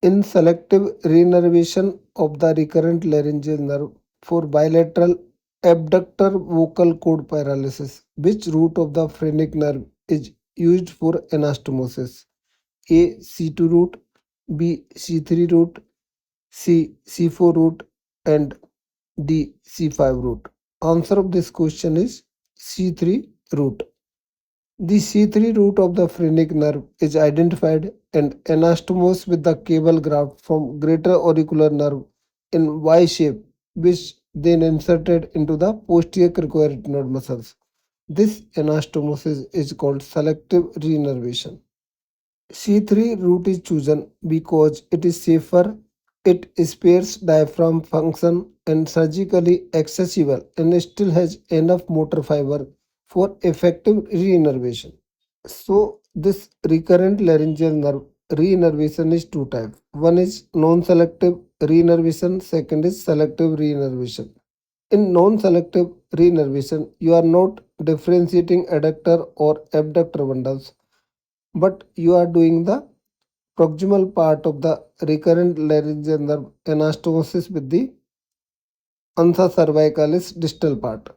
In selective reinnervation of the recurrent laryngeal nerve for bilateral abductor vocal cord paralysis, which root of the phrenic nerve is used for anastomosis? A. C2 root, B. C3 root, C. C4 root, and D. C5 root. Answer of this question is C3 root. The C3 root of the phrenic nerve is identified and anastomosed with the cable graft from greater auricular nerve in Y shape, which then inserted into the posterior cricoid muscles. This anastomosis is called selective reinnervation. C3 route is chosen because it is safer, it spares diaphragm function and surgically accessible and still has enough motor fiber for effective reinnervation. So this recurrent laryngeal nerve reinnervation is two types. One is non-selective reinnervation, second is selective reinnervation. In non-selective reinnervation, you are not differentiating adductor or abductor bundles, but you are doing the proximal part of the recurrent laryngeal nerve anastomosis with the Ansa cervicalis distal part,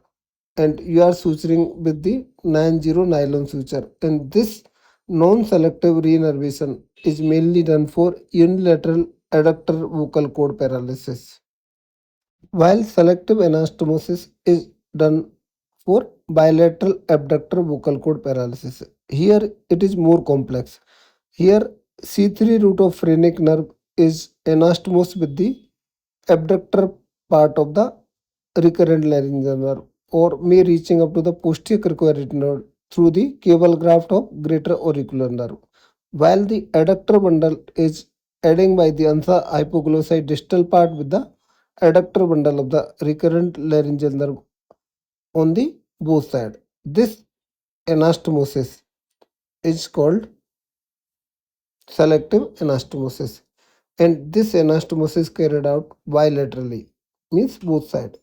and you are suturing with the 90 nylon suture. And this non-selective reinnervation is mainly done for unilateral adductor vocal cord paralysis, while selective anastomosis is done for bilateral abductor vocal cord paralysis. Here it is more complex. Here C3 root of phrenic nerve is anastomosed with the abductor part of the recurrent laryngeal nerve or may reaching up to the posterior cricoid nerve through the cable graft of greater auricular nerve, while the adductor bundle is adding by the ansa hypoglossal distal part with the adductor bundle of the recurrent laryngeal nerve on the both side. This anastomosis is called selective anastomosis, and this anastomosis carried out bilaterally, means both sides.